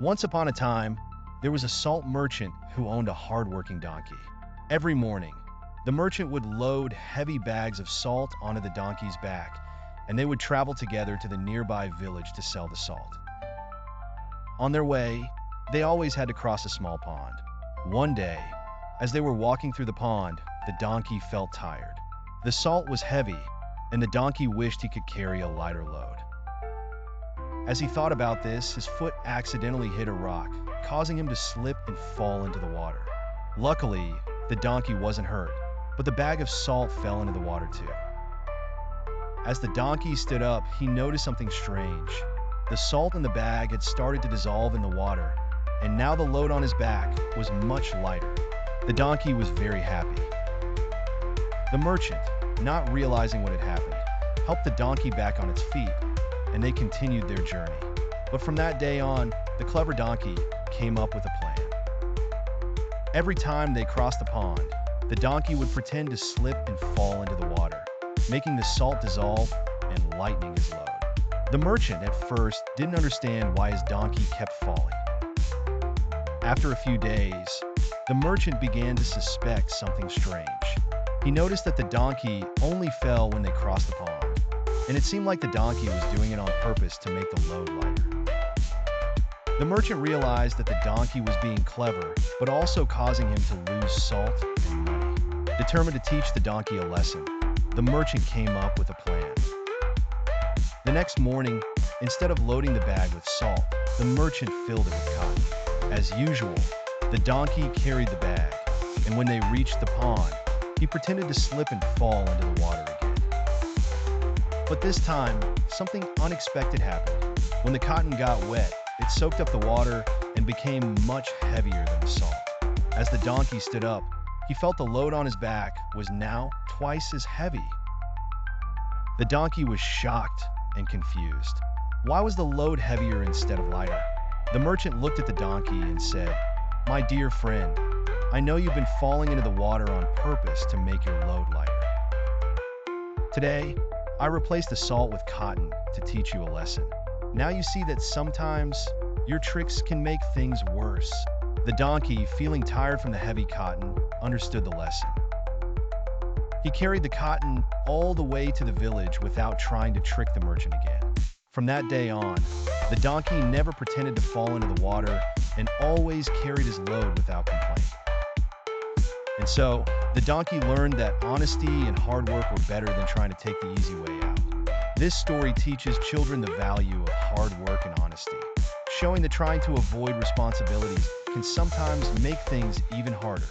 Once upon a time, there was a salt merchant who owned a hard-working donkey. Every morning, the merchant would load heavy bags of salt onto the donkey's back, and they would travel together to the nearby village to sell the salt. On their way, they always had to cross a small pond. One day, as they were walking through the pond, the donkey felt tired. The salt was heavy, and the donkey wished he could carry a lighter load. As he thought about this, his foot accidentally hit a rock, causing him to slip and fall into the water. Luckily, the donkey wasn't hurt, but the bag of salt fell into the water too. As the donkey stood up, he noticed something strange. The salt in the bag had started to dissolve in the water, and now the load on his back was much lighter. The donkey was very happy. The merchant, not realizing what had happened, helped the donkey back on its feet, and they continued their journey. But from that day on, the clever donkey came up with a plan. Every time they crossed the pond, the donkey would pretend to slip and fall into the water, making the salt dissolve and lightening his load. The merchant at first didn't understand why his donkey kept falling. After a few days, the merchant began to suspect something strange. He noticed that the donkey only fell when they crossed the pond, and it seemed like the donkey was doing it on purpose to make the load lighter. The merchant realized that the donkey was being clever, but also causing him to lose salt and money. Determined to teach the donkey a lesson, the merchant came up with a plan. The next morning, instead of loading the bag with salt, the merchant filled it with cotton. As usual, the donkey carried the bag, and when they reached the pond, he pretended to slip and fall into the water again. But this time, something unexpected happened. When the cotton got wet, it soaked up the water and became much heavier than the salt. As the donkey stood up, he felt the load on his back was now twice as heavy. The donkey was shocked and confused. Why was the load heavier instead of lighter? The merchant looked at the donkey and said, "My dear friend, I know you've been falling into the water on purpose to make your load lighter. Today, I replaced the salt with cotton to teach you a lesson. Now you see that sometimes your tricks can make things worse." The donkey, feeling tired from the heavy cotton, understood the lesson. He carried the cotton all the way to the village without trying to trick the merchant again. From that day on, the donkey never pretended to fall into the water and always carried his load without complaint. And so, the donkey learned that honesty and hard work were better than trying to take the easy way out. This story teaches children the value of hard work and honesty, showing that trying to avoid responsibilities can sometimes make things even harder.